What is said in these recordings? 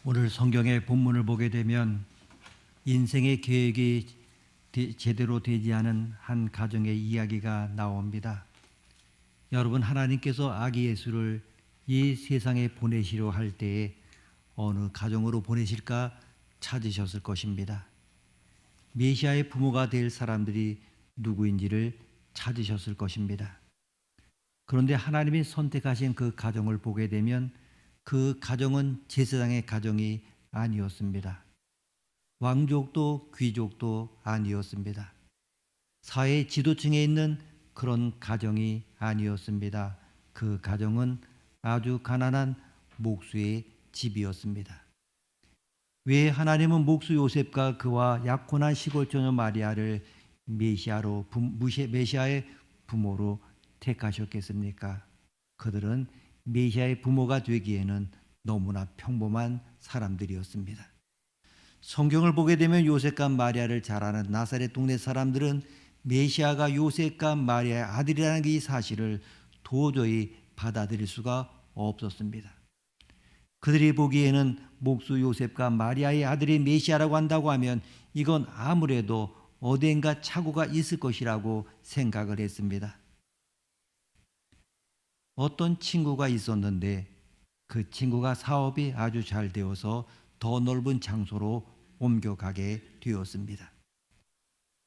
오늘 성경의 본문을 보게 되면 인생의 계획이 제대로 되지 않은 한 가정의 이야기가 나옵니다. 여러분, 하나님께서 아기 예수를 이 세상에 보내시려 할 때에 어느 가정으로 보내실까 찾으셨을 것입니다. 메시아의 부모가 될 사람들이 누구인지를 찾으셨을 것입니다. 그런데 하나님이 선택하신 그 가정을 보게 되면 그 가정은 제사장의 가정이 아니었습니다. 왕족도 귀족도 아니었습니다. 사회 지도층에 있는 그런 가정이 아니었습니다. 그 가정은 아주 가난한 목수의 집이었습니다. 왜 하나님은 목수 요셉과 그와 약혼한 시골 처녀 마리아를 메시아의 부모로 택하셨겠습니까? 그들은 메시아의 부모가 되기에는 너무나 평범한 사람들이었습니다. 성경을 보게 되면 요셉과 마리아를 잘 아는 나사렛 동네 사람들은 메시아가 요셉과 마리아의 아들이라는 이 사실을 도저히 받아들일 수가 없었습니다. 그들이 보기에는 목수 요셉과 마리아의 아들이 메시아라고 한다고 하면 이건 아무래도 어딘가 착오가 있을 것이라고 생각을 했습니다. 어떤 친구가 있었는데 그 친구가 사업이 아주 잘 되어서 더 넓은 장소로 옮겨가게 되었습니다.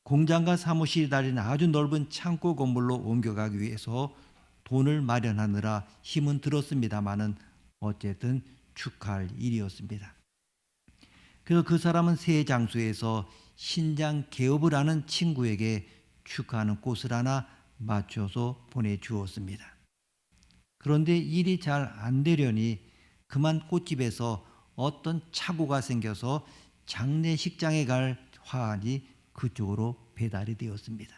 공장과 사무실이 달린 아주 넓은 창고 건물로 옮겨가기 위해서 돈을 마련하느라 힘은 들었습니다마는 어쨌든 축하할 일이었습니다. 그래서 그 사람은 새 장소에서 신장 개업을 하는 친구에게 축하하는 꽃을 하나 맞춰서 보내주었습니다. 그런데 일이 잘 안 되려니 그만 꽃집에서 어떤 착오가 생겨서 장례식장에 갈 화환이 그쪽으로 배달이 되었습니다.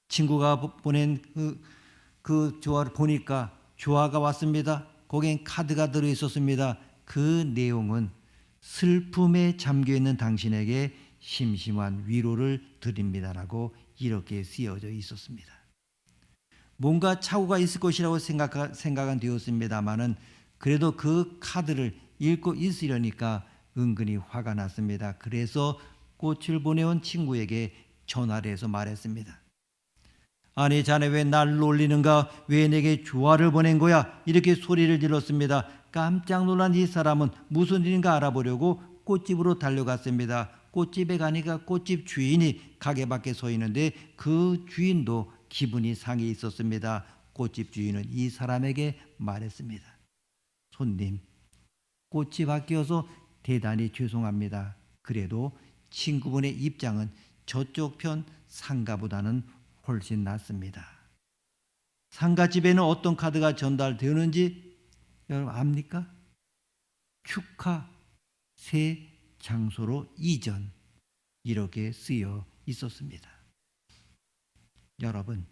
친구가 보낸 그 조화를 보니까 조화가 왔습니다. 거기엔 카드가 들어있었습니다. 그 내용은 슬픔에 잠겨있는 당신에게 심심한 위로를 드립니다라고 이렇게 쓰여져 있었습니다. 뭔가 착오가 있을 것이라고 생각은 되었습니다마는 그래도 그 카드를 읽고 있으려니까 은근히 화가 났습니다. 그래서 꽃을 보내온 친구에게 전화를 해서 말했습니다. 아니, 자네 왜 날 놀리는가? 왜 내게 조화를 보낸 거야? 이렇게 소리를 질렀습니다. 깜짝 놀란 이 사람은 무슨 일인가 알아보려고 꽃집으로 달려갔습니다. 꽃집에 가니까 꽃집 주인이 가게 밖에 서 있는데 그 주인도 기분이 상해 있었습니다. 꽃집 주인은 이 사람에게 말했습니다. 손님, 꽃이 바뀌어서 대단히 죄송합니다. 그래도 친구분의 입장은 저쪽 편 상가보다는 훨씬 낫습니다. 상가집에는 어떤 카드가 전달되는지 여러분 압니까? 축하, 새 장소로 이전, 이렇게 쓰여 있었습니다. 여러분,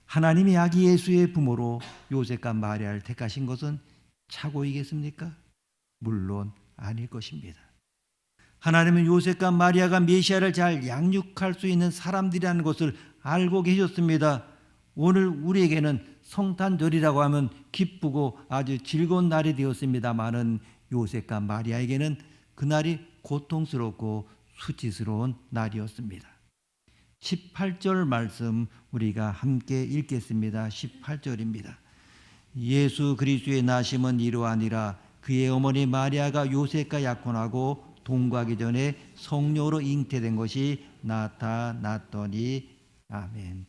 하나님이 아기 예수의 부모로 요셉과 마리아를 택하신 것은 착오이겠습니까? 물론 아닐 것입니다. 하나님은 요셉과 마리아가 메시아를 잘 양육할 수 있는 사람들이라는 것을 알고 계셨습니다. 오늘 우리에게는 성탄절이라고 하면 기쁘고 아주 즐거운 날이 되었습니다마는 요셉과 마리아에게는 그날이 고통스럽고 수치스러운 날이었습니다. 18절 말씀 우리가 함께 읽겠습니다. 18절입니다. 예수 그리스도의 나심은 이러하니라. 그의 어머니 마리아가 요셉과 약혼하고 동거하기 전에 성녀로 잉태된 것이 나타났더니. 아멘.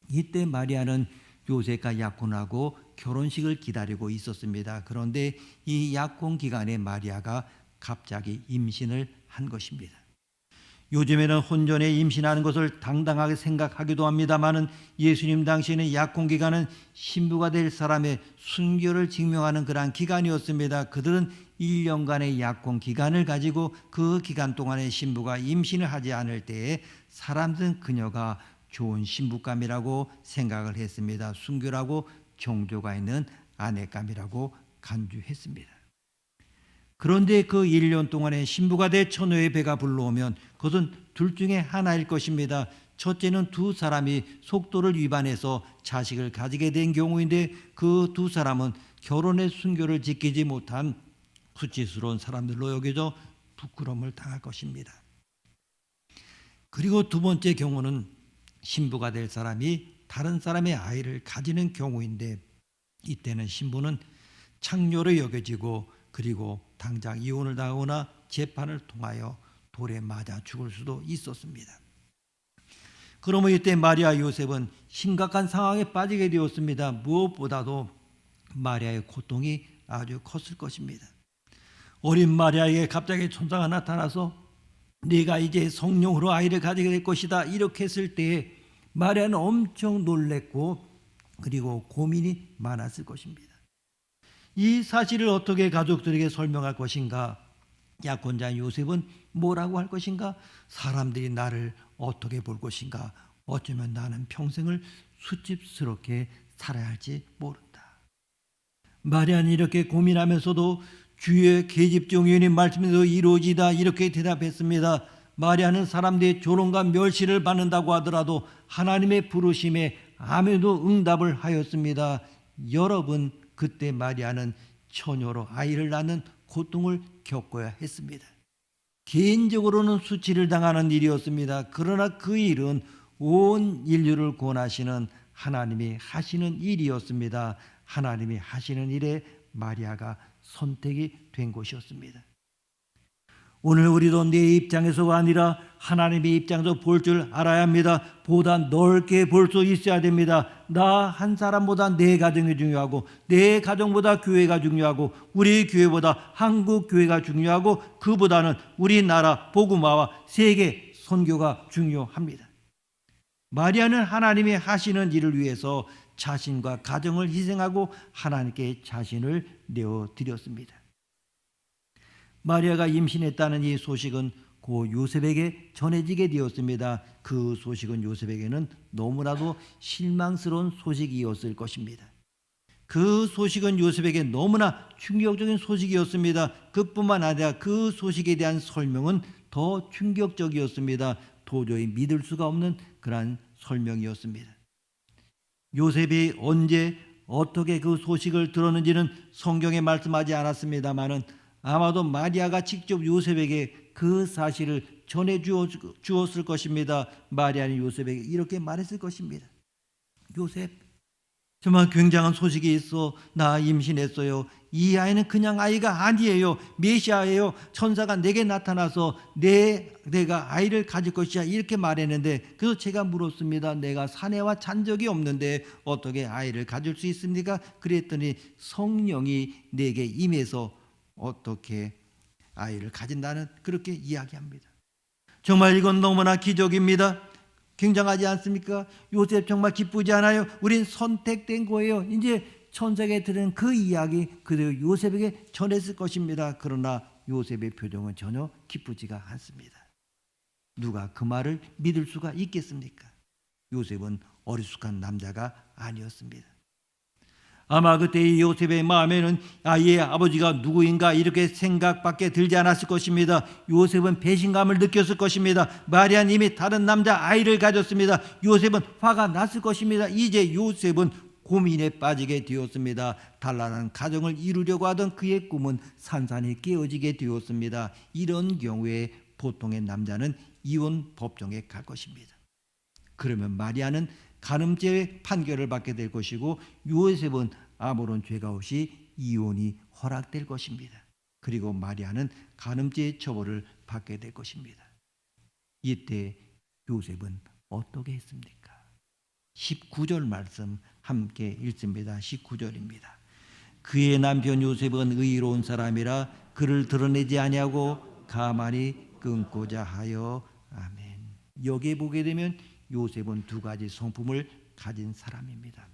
이때 마리아는 요셉과 약혼하고 결혼식을 기다리고 있었습니다. 그런데 이 약혼 기간에 마리아가 갑자기 임신을 한 것입니다. 요즘에는 혼전에 임신하는 것을 당당하게 생각하기도 합니다마는 예수님 당시에는 약혼 기간은 신부가 될 사람의 순결을 증명하는 그러한 기간이었습니다. 그들은 1년간의 약혼 기간을 가지고 그 기간 동안에 신부가 임신을 하지 않을 때에 사람들은 그녀가 좋은 신부감이라고 생각을 했습니다. 순결하고 정조가 있는 아내감이라고 간주했습니다. 그런데 그 1년 동안에 신부가 돼 처녀의 배가 불러오면 그것은 둘 중에 하나일 것입니다. 첫째는 두 사람이 속도를 위반해서 자식을 가지게 된 경우인데 그 두 사람은 결혼의 순교를 지키지 못한 수치스러운 사람들로 여겨져 부끄러움을 당할 것입니다. 그리고 두 번째 경우는 신부가 될 사람이 다른 사람의 아이를 가지는 경우인데, 이때는 신부는 창녀로 여겨지고 그리고 당장 이혼을 당하거나 재판을 통하여 돌에 맞아 죽을 수도 있었습니다. 그러면 이때 마리아 요셉은 심각한 상황에 빠지게 되었습니다. 무엇보다도 마리아의 고통이 아주 컸을 것입니다. 어린 마리아에게 갑자기 천사가 나타나서 네가 이제 성령으로 아이를 가지게 될 것이다 이렇게 했을 때에 마리아는 엄청 놀랬고 그리고 고민이 많았을 것입니다. 이 사실을 어떻게 가족들에게 설명할 것인가? 약혼자 요셉은 뭐라고 할 것인가? 사람들이 나를 어떻게 볼 것인가? 어쩌면 나는 평생을 수치스럽게 살아야 할지 모른다. 마리아는 이렇게 고민하면서도 주의 계집종 예언의 말씀에서 이루어지다 이렇게 대답했습니다. 마리아는 사람들의 조롱과 멸시를 받는다고 하더라도 하나님의 부르심에 아멘으로 응답을 하였습니다. 여러분, 그때 마리아는 처녀로 아이를 낳는 고통을 겪어야 했습니다. 개인적으로는 수치를 당하는 일이었습니다. 그러나 그 일은 온 인류를 구원하시는 하나님이 하시는 일이었습니다. 하나님이 하시는 일에 마리아가 선택이 된 것이었습니다. 오늘 우리도 내 입장에서가 아니라 하나님의 입장에서 볼 줄 알아야 합니다. 보다 넓게 볼 수 있어야 됩니다. 나 한 사람보다 내 가정이 중요하고 내 가정보다 교회가 중요하고 우리 교회보다 한국 교회가 중요하고 그보다는 우리나라 복음화와 세계 선교가 중요합니다. 마리아는 하나님이 하시는 일을 위해서 자신과 가정을 희생하고 하나님께 자신을 내어드렸습니다. 마리아가 임신했다는 이 소식은 고 요셉에게 전해지게 되었습니다. 그 소식은 요셉에게는 너무나도 실망스러운 소식이었을 것입니다. 그 소식은 요셉에게 너무나 충격적인 소식이었습니다. 그뿐만 아니라 그 소식에 대한 설명은 더 충격적이었습니다. 도저히 믿을 수가 없는 그러한 설명이었습니다. 요셉이 언제 어떻게 그 소식을 들었는지는 성경에 말씀하지 않았습니다마는 아마도 마리아가 직접 요셉에게 그 사실을 전해 주었을 것입니다. 마리아는 요셉에게 이렇게 말했을 것입니다. 요셉, 정말 굉장한 소식이 있어. 나 임신했어요. 이 아이는 그냥 아이가 아니에요. 메시아예요. 천사가 내게 나타나서 내가 아이를 가질 것이야 이렇게 말했는데, 그래서 제가 물었습니다. 내가 사내와 잔 적이 없는데 어떻게 아이를 가질 수 있습니까? 그랬더니 성령이 내게 임해서 어떻게 아이를 가진다는 그렇게 이야기합니다. 정말 이건 너무나 기적입니다. 굉장하지 않습니까? 요셉 정말 기쁘지 않아요? 우린 선택된 거예요. 이제 천사에게 들은 그 이야기 그대로 요셉에게 전했을 것입니다. 그러나 요셉의 표정은 전혀 기쁘지가 않습니다. 누가 그 말을 믿을 수가 있겠습니까? 요셉은 어리숙한 남자가 아니었습니다. 아마 그때 이 요셉의 마음에는 아이의 아버지가 누구인가 이렇게 생각밖에 들지 않았을 것입니다. 요셉은 배신감을 느꼈을 것입니다. 마리아는 이미 다른 남자 아이를 가졌습니다. 요셉은 화가 났을 것입니다. 이제 요셉은 고민에 빠지게 되었습니다. 단란한 가정을 이루려고 하던 그의 꿈은 산산이 깨어지게 되었습니다. 이런 경우에 보통의 남자는 이혼 법정에 갈 것입니다. 그러면 마리아는 간음죄의 판결을 받게 될 것이고 요셉은 아무런 죄가 없이 이혼이 허락될 것입니다. 그리고 마리아는 간음죄의 처벌을 받게 될 것입니다. 이때 요셉은 어떻게 했습니까? 19절 말씀 함께 읽습니다. 19절입니다. 그의 남편 요셉은 의로운 사람이라 그를 드러내지 아니하고 가만히 끊고자 하여. 아멘. 여기에 보게 되면 요셉은 두 가지 성품을 가진 사람입니다.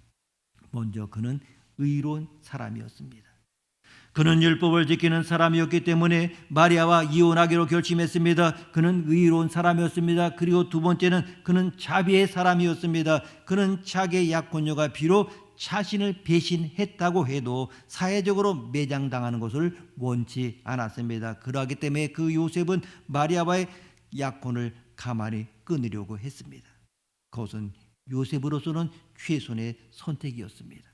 먼저 그는 의로운 사람이었습니다. 그는 율법을 지키는 사람이었기 때문에 마리아와 이혼하기로 결심했습니다. 그는 의로운 사람이었습니다. 그리고 두 번째는 그는 자비의 사람이었습니다. 그는 자기의 약혼녀가 비록 자신을 배신했다고 해도 사회적으로 매장당하는 것을 원치 않았습니다. 그러기 때문에 그 요셉은 마리아와의 약혼을 가만히 끊으려고 했습니다. 그것은 요셉으로서는 최선의 선택이었습니다.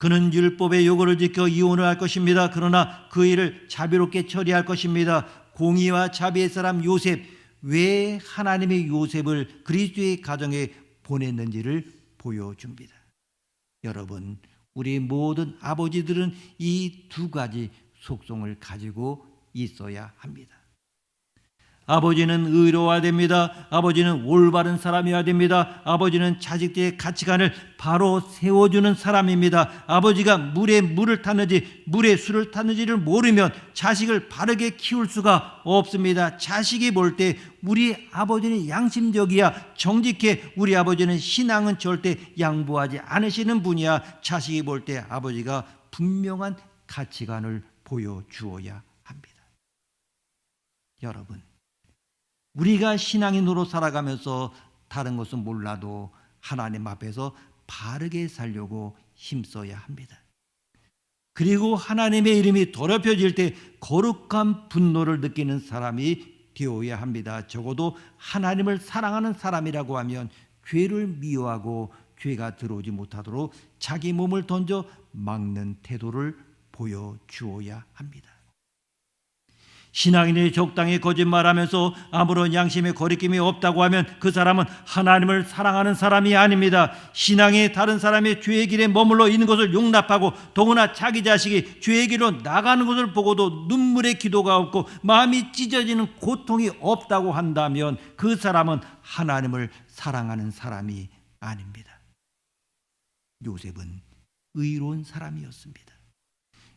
그는 율법의 요구를 지켜 이혼을 할 것입니다. 그러나 그 일을 자비롭게 처리할 것입니다. 공의와 자비의 사람 요셉, 왜 하나님의 요셉을 그리스도의 가정에 보냈는지를 보여줍니다. 여러분, 우리 모든 아버지들은 이 두 가지 속성을 가지고 있어야 합니다. 아버지는 의로워야 됩니다. 아버지는 올바른 사람이어야 됩니다. 아버지는 자식들의 가치관을 바로 세워주는 사람입니다. 아버지가 물에 물을 탔는지 물에 술을 탔는지를 모르면 자식을 바르게 키울 수가 없습니다. 자식이 볼 때 우리 아버지는 양심적이야, 정직해, 우리 아버지는 신앙은 절대 양보하지 않으시는 분이야, 자식이 볼 때 아버지가 분명한 가치관을 보여주어야 합니다. 여러분, 우리가 신앙인으로 살아가면서 다른 것은 몰라도 하나님 앞에서 바르게 살려고 힘써야 합니다. 그리고 하나님의 이름이 더럽혀질 때 거룩한 분노를 느끼는 사람이 되어야 합니다. 적어도 하나님을 사랑하는 사람이라고 하면 죄를 미워하고 죄가 들어오지 못하도록 자기 몸을 던져 막는 태도를 보여주어야 합니다. 신앙인이 적당히 거짓말하면서 아무런 양심의 거리낌이 없다고 하면 그 사람은 하나님을 사랑하는 사람이 아닙니다. 신앙이 다른 사람의 죄의 길에 머물러 있는 것을 용납하고 더구나 자기 자식이 죄의 길로 나가는 것을 보고도 눈물의 기도가 없고 마음이 찢어지는 고통이 없다고 한다면 그 사람은 하나님을 사랑하는 사람이 아닙니다. 요셉은 의로운 사람이었습니다.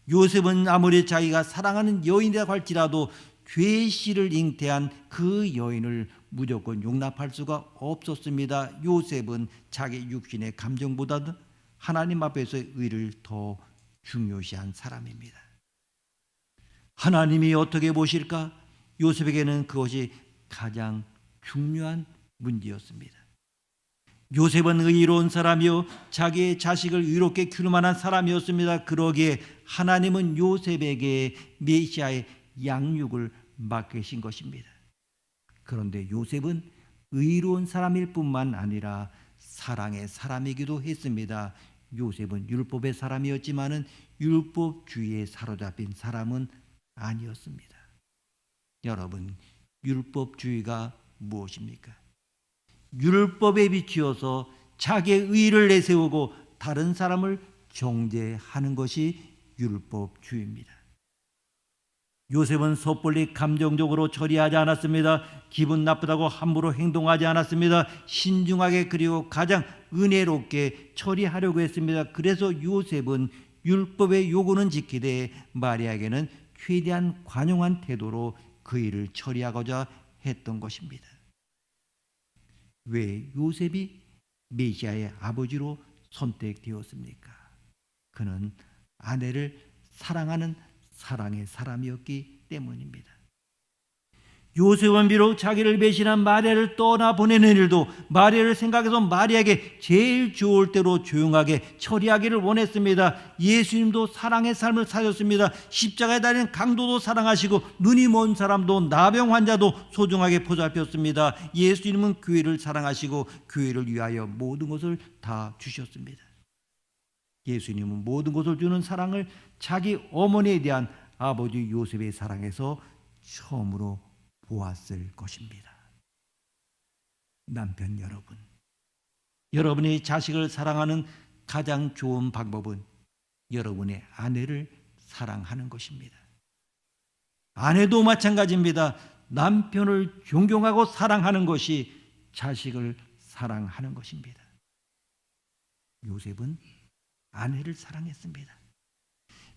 요셉은 아무리 자기가 사랑하는 여인이라고 할지라도 죄의 씨를 잉태한 그 여인을 무조건 용납할 수가 없었습니다. 요셉은 자기 육신의 감정보다도 하나님 앞에서의 의를 더 중요시한 사람입니다. 하나님이 어떻게 보실까? 요셉에게는 그것이 가장 중요한 문제였습니다. 요셉은 의로운 사람이요 자기의 자식을 의롭게 기를 만한 사람이었습니다. 그러기에 하나님은 요셉에게 메시아의 양육을 맡기신 것입니다. 그런데 요셉은 의로운 사람일 뿐만 아니라 사랑의 사람이기도 했습니다. 요셉은 율법의 사람이었지만은 율법주의에 사로잡힌 사람은 아니었습니다. 여러분, 율법주의가 무엇입니까? 율법에 비추어서 자기의 의를 내세우고 다른 사람을 정죄하는 것이 율법주의입니다. 요셉은 섣불리 감정적으로 처리하지 않았습니다. 기분 나쁘다고 함부로 행동하지 않았습니다. 신중하게 그리고 가장 은혜롭게 처리하려고 했습니다. 그래서 요셉은 율법의 요구는 지키되 마리아에게는 최대한 관용한 태도로 그 일을 처리하고자 했던 것입니다. 왜 요셉이 메시아의 아버지로 선택되었습니까? 그는 아내를 사랑하는 사랑의 사람이었기 때문입니다. 요셉은 비록 자기를 배신한 마리아를 떠나보내는 일도 마리아를 생각해서 마리아에게 제일 좋을 대로 조용하게 처리하기를 원했습니다. 예수님도 사랑의 삶을 사셨습니다. 십자가에 달린 강도도 사랑하시고 눈이 먼 사람도 나병 환자도 소중하게 보살폈습니다. 예수님은 교회를 사랑하시고 교회를 위하여 모든 것을 다 주셨습니다. 예수님은 모든 것을 주는 사랑을 자기 어머니에 대한 아버지 요셉의 사랑에서 처음으로 보았을 것입니다. 남편 여러분, 여러분이 자식을 사랑하는 가장 좋은 방법은 여러분의 아내를 사랑하는 것입니다. 아내도 마찬가지입니다. 남편을 존경하고 사랑하는 것이 자식을 사랑하는 것입니다. 요셉은 아내를 사랑했습니다.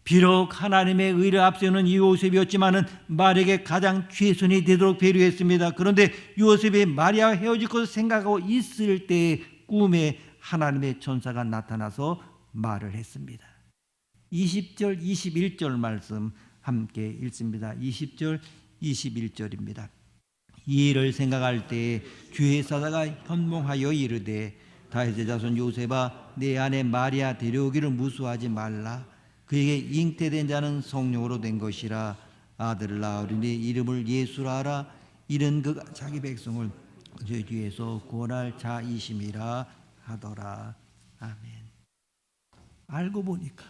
비록 하나님의 의를 앞세우는 이 요셉이었지만은 마리아에게 가장 최선이 되도록 배려했습니다. 그런데 요셉이 마리아와 헤어질 것을 생각하고 있을 때 꿈에 하나님의 천사가 나타나서 말을 했습니다. 20절 21절 말씀 함께 읽습니다. 20절 21절입니다. 이 일을 생각할 때 주의 사자가 현몽하여 이르되 다윗의 자손 요셉아 내 아내 마리아 데려오기를 무수하지 말라. 그에게 잉태된 자는 성령으로 된 것이라. 아들을 낳으리니 이름을 예수라 하라. 이는 그가 자기 백성을 죄 뒤에서 구원할 자이심이라 하더라. 아멘. 알고 보니까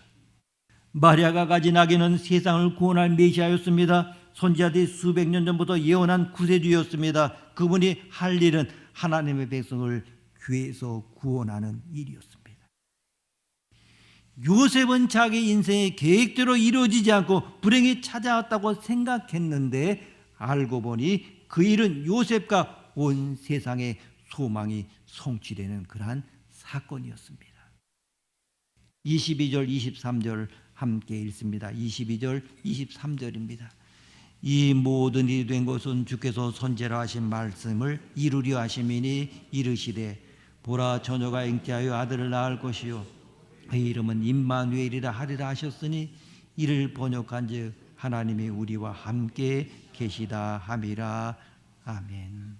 마리아가 가진 아기는 세상을 구원할 메시아였습니다. 선지자들이 수백 년 전부터 예언한 구세주였습니다. 그분이 할 일은 하나님의 백성을 죄에서 구원하는 일이었습니다. 요셉은 자기 인생의 계획대로 이루어지지 않고 불행이 찾아왔다고 생각했는데 알고 보니 그 일은 요셉과 온 세상의 소망이 성취되는 그러한 사건이었습니다. 22절 23절 함께 읽습니다. 22절 23절입니다. 이 모든 일이 된 것은 주께서 선지자로 하신 말씀을 이루려 하심이니 이르시되 보라 처녀가 잉태하여 아들을 낳을 것이요 그의 이름은 임마누엘이라 하리라 하셨으니 이를 번역한즉 하나님이 우리와 함께 계시다 함이라. 아멘.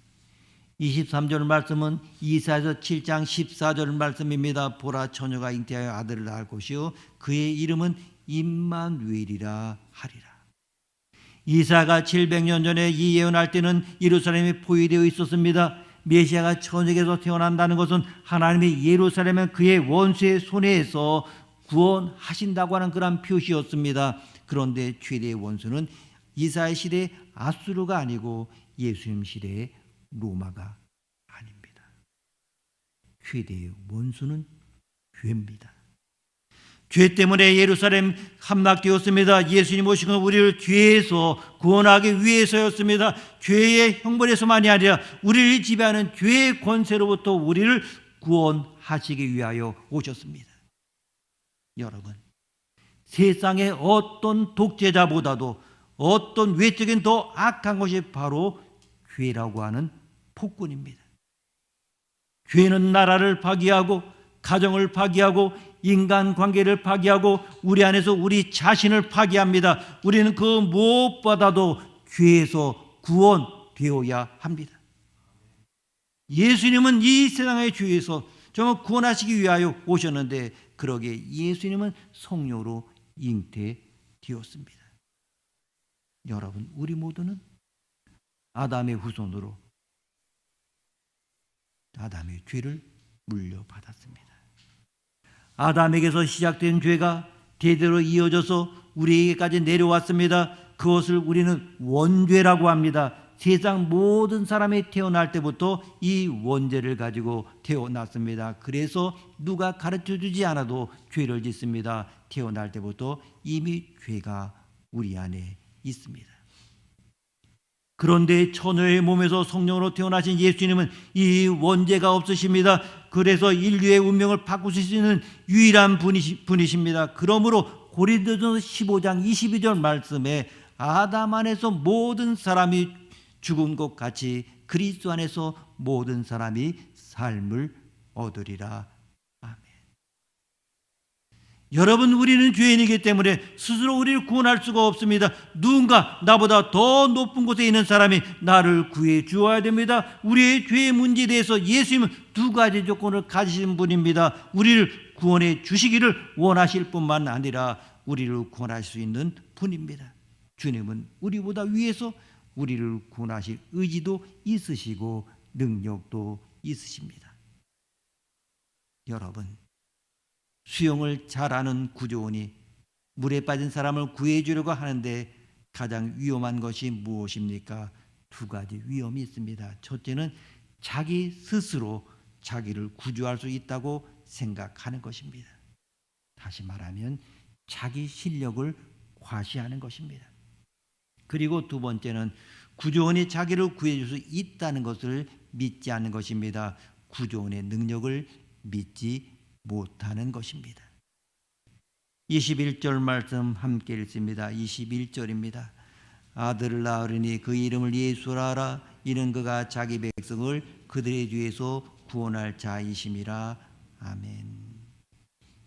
23절 말씀은 이사야서 7장 14절 말씀입니다. 보라 처녀가 잉태하여 아들을 낳을 것이요 그의 이름은 임마누엘이라 하리라. 이사야가 700년 전에 이 예언할 때는 예루살렘이 포위되어 있었습니다. 메시아가 천국에서 태어난다는 것은 하나님이 예루살렘을 그의 원수의 손에서 구원하신다고 하는 그런 표시였습니다. 그런데 최대의 원수는 이사야 시대의 아수르가 아니고 예수님 시대의 로마가 아닙니다. 최대의 원수는 죄입니다. 죄 때문에 예루살렘 함락되었습니다. 예수님 오신 건 우리를 죄에서 구원하기 위해서였습니다. 죄의 형벌에서만이 아니라 우리를 지배하는 죄의 권세로부터 우리를 구원하시기 위하여 오셨습니다. 여러분, 세상의 어떤 독재자보다도 어떤 외적인 더 악한 것이 바로 죄라고 하는 폭군입니다. 죄는 나라를 파괴하고 가정을 파괴하고 인간관계를 파괴하고 우리 안에서 우리 자신을 파괴합니다. 우리는 그 무엇보다도 죄에서 구원되어야 합니다. 예수님은 이 세상의 죄에서 정말 구원하시기 위하여 오셨는데 그러기에 예수님은 성령으로 잉태되었습니다. 여러분, 우리 모두는 아담의 후손으로 아담의 죄를 물려받았습니다. 아담에게서 시작된 죄가 대대로 이어져서 우리에게까지 내려왔습니다. 그것을 우리는 원죄라고 합니다. 세상 모든 사람이 태어날 때부터 이 원죄를 가지고 태어났습니다. 그래서 누가 가르쳐주지 않아도 죄를 짓습니다. 태어날 때부터 이미 죄가 우리 안에 있습니다. 그런데 처녀의 몸에서 성령으로 태어나신 예수님은 이 원죄가 없으십니다. 그래서 인류의 운명을 바꾸실 수 있는 유일한 분이십니다. 그러므로 고린도전서 15장 22절 말씀에 아담 안에서 모든 사람이 죽은 것 같이 그리스도 안에서 모든 사람이 삶을 얻으리라. 아멘. 여러분, 우리는 죄인이기 때문에 스스로 우리를 구원할 수가 없습니다. 누군가 나보다 더 높은 곳에 있는 사람이 나를 구해 주어야 됩니다. 우리의 죄의 문제에 대해서 예수님은 두 가지 조건을 가지신 분입니다. 우리를 구원해 주시기를 원하실 뿐만 아니라 우리를 구원할 수 있는 분입니다. 주님은 우리보다 위에서 우리를 구원하실 의지도 있으시고 능력도 있으십니다. 여러분, 수영을 잘하는 구조원이 물에 빠진 사람을 구해주려고 하는데 가장 위험한 것이 무엇입니까? 두 가지 위험이 있습니다. 첫째는 자기 스스로 자기를 구조할 수 있다고 생각하는 것입니다. 다시 말하면 자기 실력을 과시하는 것입니다. 그리고 두 번째는 구조원이 자기를 구해줄 수 있다는 것을 믿지 않는 것입니다. 구조원의 능력을 믿지 못하는 것입니다. 21절 말씀 함께 읽습니다. 21절입니다. 아들을 낳으리니 그 이름을 예수라 하라. 이는 그가 자기 백성을 그들의 죄에서 구원할 자이심이라. 아멘.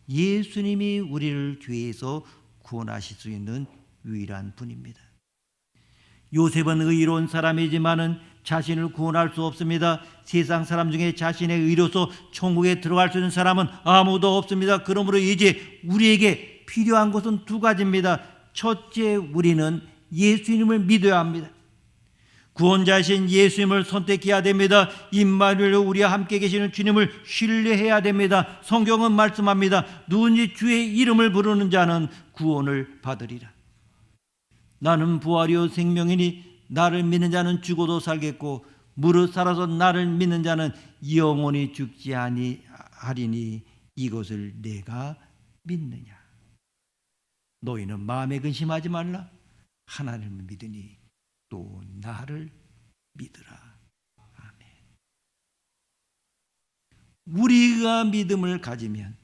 예수님이 우리를 죄에서 구원하실 수 있는 유일한 분입니다. 요셉은 의로운 사람이지만은 자신을 구원할 수 없습니다. 세상 사람 중에 자신의 의로서 천국에 들어갈 수 있는 사람은 아무도 없습니다. 그러므로 이제 우리에게 필요한 것은 두 가지입니다. 첫째, 우리는 예수님을 믿어야 합니다. 구원자이신 예수님을 선택해야 됩니다. 임마누엘 우리와 함께 계시는 주님을 신뢰해야 됩니다. 성경은 말씀합니다. 누구든지 주의 이름을 부르는 자는 구원을 받으리라. 나는 부활이요 생명이니 나를 믿는 자는 죽어도 살겠고 무릇 살아서 나를 믿는 자는 영원히 죽지 아니하리니 이것을 내가 믿느냐. 너희는 마음에 근심하지 말라. 하나님을 믿으니 또 나를 믿으라. 아멘. 우리가 믿음을 가지면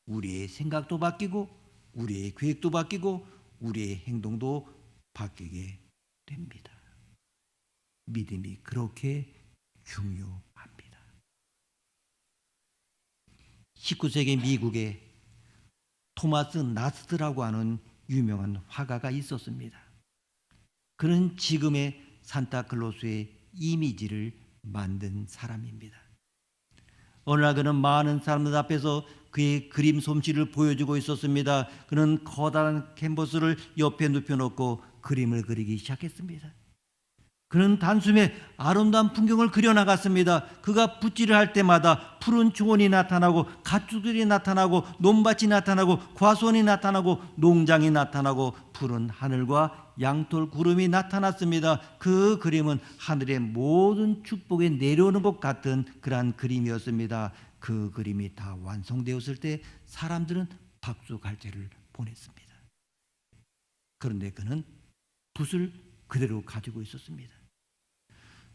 우리의 생각도 바뀌고 우리의 계획도 바뀌고 우리의 행동도 바뀌게 됩니다. 믿음이 그렇게 중요합니다. 19세기 미국에 토마스 나스라고 하는 유명한 화가가 있었습니다. 그는 지금의 산타클로스의 이미지를 만든 사람입니다. 어느 날 그는 많은 사람들 앞에서 그의 그림 솜씨를 보여주고 있었습니다. 그는 커다란 캔버스를 옆에 눕혀놓고 그림을 그리기 시작했습니다. 그는 단숨에 아름다운 풍경을 그려나갔습니다. 그가 붓질을 할 때마다 푸른 초원이 나타나고 가축들이 나타나고 논밭이 나타나고 과수원이 나타나고 농장이 나타나고 푸른 하늘과 양털 구름이 나타났습니다. 그 그림은 하늘의 모든 축복이 내려오는 것 같은 그러한 그림이었습니다. 그 그림이 다 완성되었을 때 사람들은 박수갈채를 보냈습니다. 그런데 그는 붓을 그대로 가지고 있었습니다.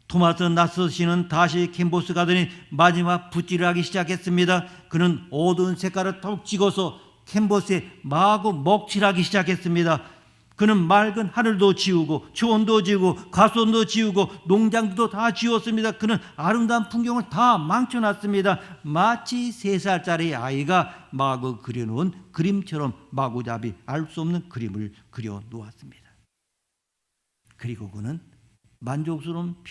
토마스 나스 씨는 다시 캔버스 가더니 마지막 붓질을 하기 시작했습니다. 그는 어두운 색깔을 톡 찍어서 캔버스에 마구 먹칠하기 시작했습니다. 그는 맑은 하늘도 지우고 초원도 지우고 과수원도 지우고 농장도 다 지웠습니다. 그는 아름다운 풍경을 다 망쳐놨습니다. 마치 3살짜리 아이가 마구 그려놓은 그림처럼 마구잡이 알 수 없는 그림을 그려 놓았습니다. 그리고 그는 만족스러운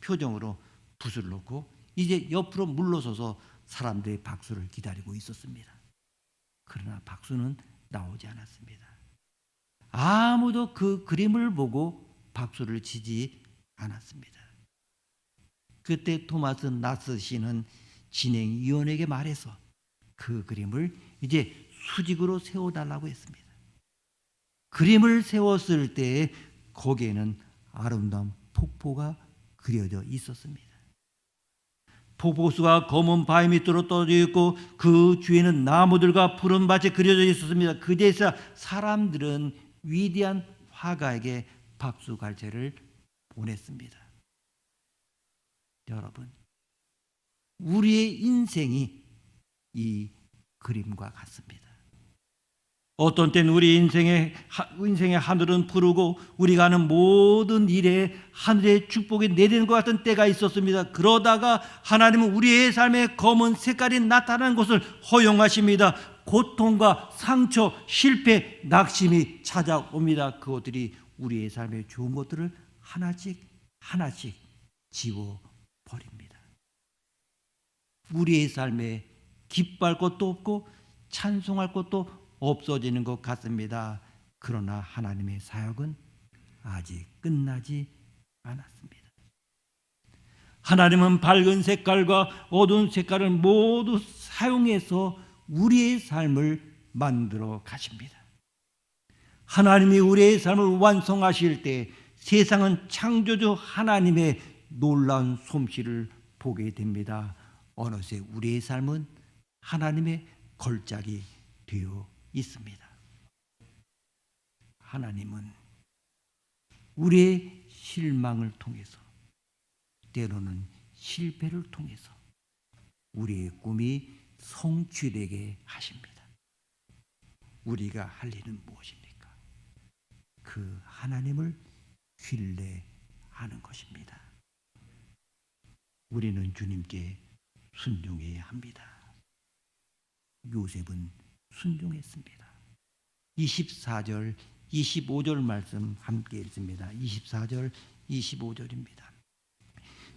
표정으로 붓을 놓고 이제 옆으로 물러서서 사람들의 박수를 기다리고 있었습니다. 그러나 박수는 나오지 않았습니다. 아무도 그 그림을 보고 박수를 치지 않았습니다. 그때 토마스 나스 씨는 진행위원에게 말해서 그 그림을 이제 수직으로 세워달라고 했습니다. 그림을 세웠을 때 거기에는 아름다운 폭포가 그려져 있었습니다. 폭포수가 검은 바위 밑으로 떨어져 있고 그 주위에는 나무들과 푸른 밭이 그려져 있었습니다. 그제서 사람들은 위대한 화가에게 박수갈채를 보냈습니다. 여러분, 우리의 인생이 이 그림과 같습니다. 어떤 때는 우리 인생의 하늘은 푸르고 우리가 하는 모든 일에 하늘의 축복이 내리는 것 같은 때가 있었습니다. 그러다가 하나님은 우리의 삶에 검은 색깔이 나타나는 것을 허용하십니다. 고통과 상처, 실패, 낙심이 찾아옵니다. 그것들이 우리의 삶에 좋은 것들을 하나씩 하나씩 지워버립니다. 우리의 삶에 기뻐할 것도 없고 찬송할 것도 없어지는 것 같습니다. 그러나 하나님의 사역은 아직 끝나지 않았습니다. 하나님은 밝은 색깔과 어두운 색깔을 모두 사용해서 우리의 삶을 만들어 가십니다. 하나님이 우리의 삶을 완성하실 때 세상은 창조주 하나님의 놀라운 솜씨를 보게 됩니다. 어느새 우리의 삶은 하나님의 걸작이 되어 있습니다. 하나님은 우리의 실망을 통해서 때로는 실패를 통해서 우리의 꿈이 성취되게 하십니다. 우리가 할 일은 무엇입니까? 그 하나님을 신뢰하는 것입니다. 우리는 주님께 순종해야 합니다. 요셉은 순종했습니다. 24절, 25절 말씀 함께 읽습니다. 24절, 25절입니다.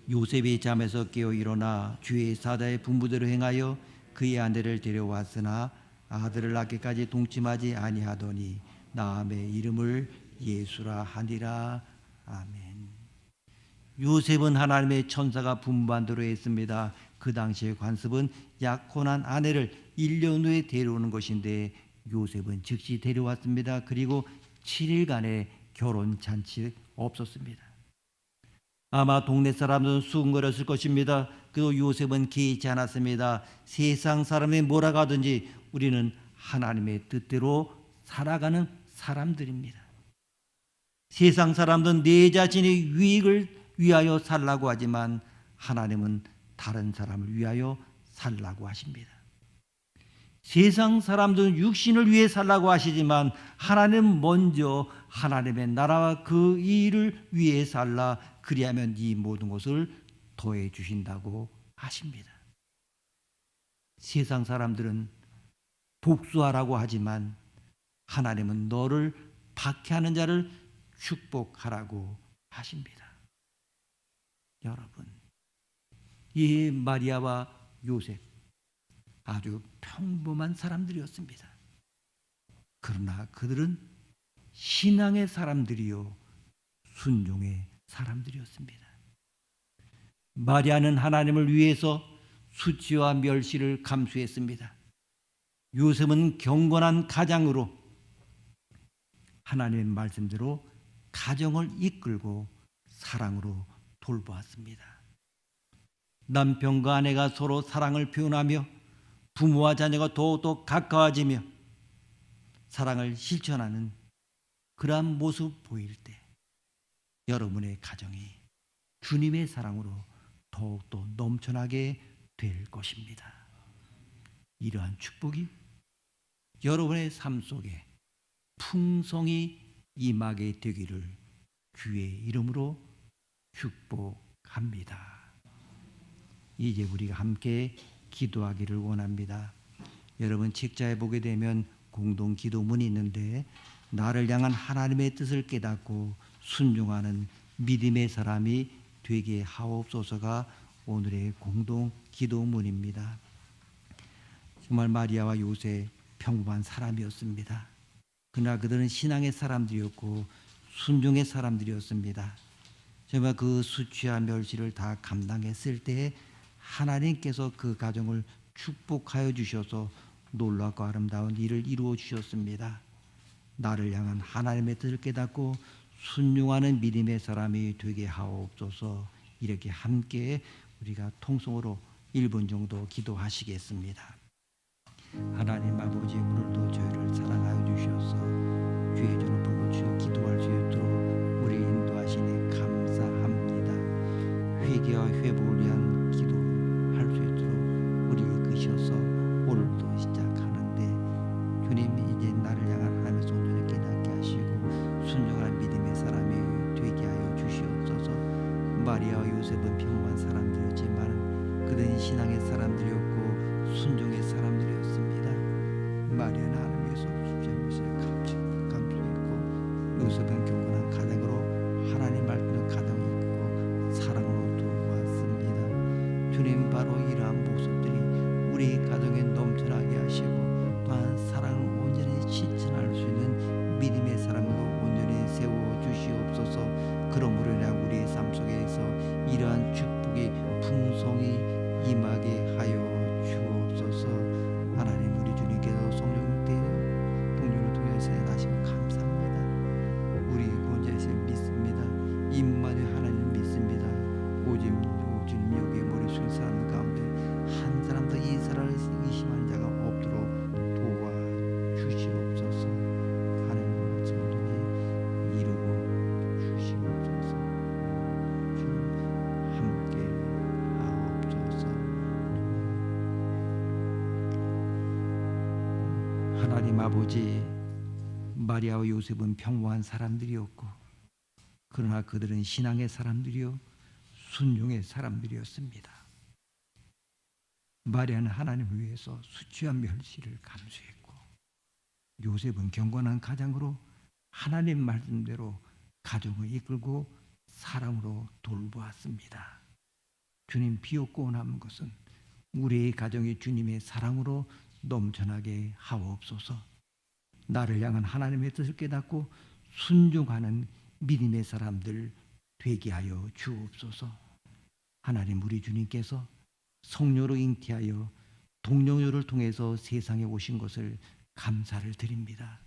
요셉이 잠에서 깨어 일어나 주의 사자의 분부대로 행하여 그의 아내를 데려왔으나 아들을 낳기까지 동침하지 아니하더니 나암의 이름을 예수라 하니라. 아멘. 요셉은 하나님의 천사가 분부한 대로 했습니다. 그 당시의 관습은 약혼한 아내를 1년 후에 데려오는 것인데 요셉은 즉시 데려왔습니다. 그리고 7일간의 결혼 잔치 없었습니다. 아마 동네 사람들은 수군거렸을 것입니다. 그리고 요셉은 개의치 않았습니다. 세상 사람이 뭐라고 하든지 우리는 하나님의 뜻대로 살아가는 사람들입니다. 세상 사람들은 내 자신의 유익을 위하여 살라고 하지만 하나님은 다른 사람을 위하여 살라고 하십니다. 세상 사람들은 육신을 위해 살라고 하시지만 하나님은 먼저 하나님의 나라와 그 일을 위해 살라. 그리하면 이 모든 것을 더해 주신다고 하십니다. 세상 사람들은 복수하라고 하지만 하나님은 너를 박해하는 자를 축복하라고 하십니다. 여러분, 이 마리아와 요셉 아주 평범한 사람들이었습니다. 그러나 그들은 신앙의 사람들이요 순종의 사람들이었습니다. 마리아는 하나님을 위해서 수치와 멸시를 감수했습니다. 요셉은 경건한 가장으로 하나님의 말씀대로 가정을 이끌고 사랑으로 돌보았습니다. 남편과 아내가 서로 사랑을 표현하며 부모와 자녀가 더욱더 가까워지며 사랑을 실천하는 그러한 모습 보일 때 여러분의 가정이 주님의 사랑으로 더욱더 넘쳐나게 될 것입니다. 이러한 축복이 여러분의 삶 속에 풍성히 임하게 되기를 주의 이름으로 축복합니다. 이제 우리가 함께 기도하기를 원합니다. 여러분 책자에 보게 되면 공동 기도문이 있는데 나를 향한 하나님의 뜻을 깨닫고 순종하는 믿음의 사람이 되게 하옵소서가 오늘의 공동 기도문입니다. 정말 마리아와 요셉 평범한 사람이었습니다. 그러나 그들은 신앙의 사람들이었고 순종의 사람들이었습니다. 정말 그 수치와 멸시를 다 감당했을 때 하나님께서 그 가정을 축복하여 주셔서 놀랍고 아름다운 일을 이루어 주셨습니다. 나를 향한 하나님의 뜻을 깨닫고 순종하는 믿음의 사람이 되게 하옵소서. 이렇게 함께 우리가 통성으로 1분 정도 기도하시겠습니다. 하나님 아버지, 오늘도 저희를 사랑하여 주셔서 주의 전을 불러주어 기도할 수 있도록 우리 인도하시니 감사합니다. 회개와 회복을 위한 기도할 수 있도록 우리 이끄셔서 오늘도 시작하는데 주님, 이제 나를 향한 하나님의 손을 깨닫게 하시고 순종하는 믿음의 사람이 되게 하여 주시옵소서. 마리아와 요셉은 평범한 사람들이었지만 그들은 신앙의 사람들이었고 순종의 사람들이었습니다. 마리아는 하나님 위해서 수치와 감수했고 요셉은 경건한 가정으로 하나님 말씀을 가정을 이끌고 사랑으로 돌보았습니다. 주님, 바로 이러한 모습들이 우리 가정에 넘쳐나게 하시고 또한 사랑을 온전히 실천할 수 있는 믿음의 사람으로 온전히 세워주시옵소서. 그러므로 인하여 우리의 삶 속에서 이러한 축복이 풍성히 임하게 하여 주옵소서. 하나님, 우리 주님께서 성령 동력을 통해서 나시고 감사합니다. 우리 구원자이심을 믿습니다. 임마누엘 하나님 믿습니다. 오직 주님 여기 머릿속에 사는 가운데 한 사람도 이 사람을 의심하는 자가 없도록 도와주시옵소서. 하나님의 말씀을 통해 이루고 주시옵소서. 주님 함께 하옵소서. 하나님 아버지, 마리아와 요셉은 평범한 사람들이었고 그러나 그들은 신앙의 사람들이요 순종의 사람들이었습니다. 마리아는 하나님을 위해서 수치와 멸시를 감수했고 요셉은 경건한 가장으로 하나님 말씀대로 가정을 이끌고 사랑으로 돌보았습니다. 주님, 비옵고 원하는 것은 우리의 가정이 주님의 사랑으로 넘쳐나게 하옵소서. 나를 향한 하나님의 뜻을 깨닫고 순종하는 믿음의 사람들 되게 하여 주옵소서. 하나님, 우리 주님께서 성령으로 잉태하여 동정녀를 통해서 세상에 오신 것을 감사를 드립니다.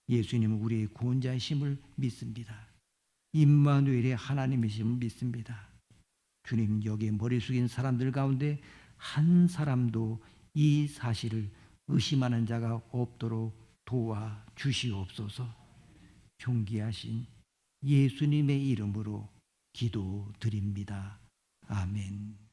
예수님은 우리의 구원자이심을 믿습니다. 임마누엘의 하나님이심을 믿습니다. 주님, 여기에 머리 숙인 사람들 가운데 한 사람도 이 사실을 의심하는 자가 없도록 도와 주시옵소서. 존귀하신 예수님의 이름으로 기도드립니다. 아멘.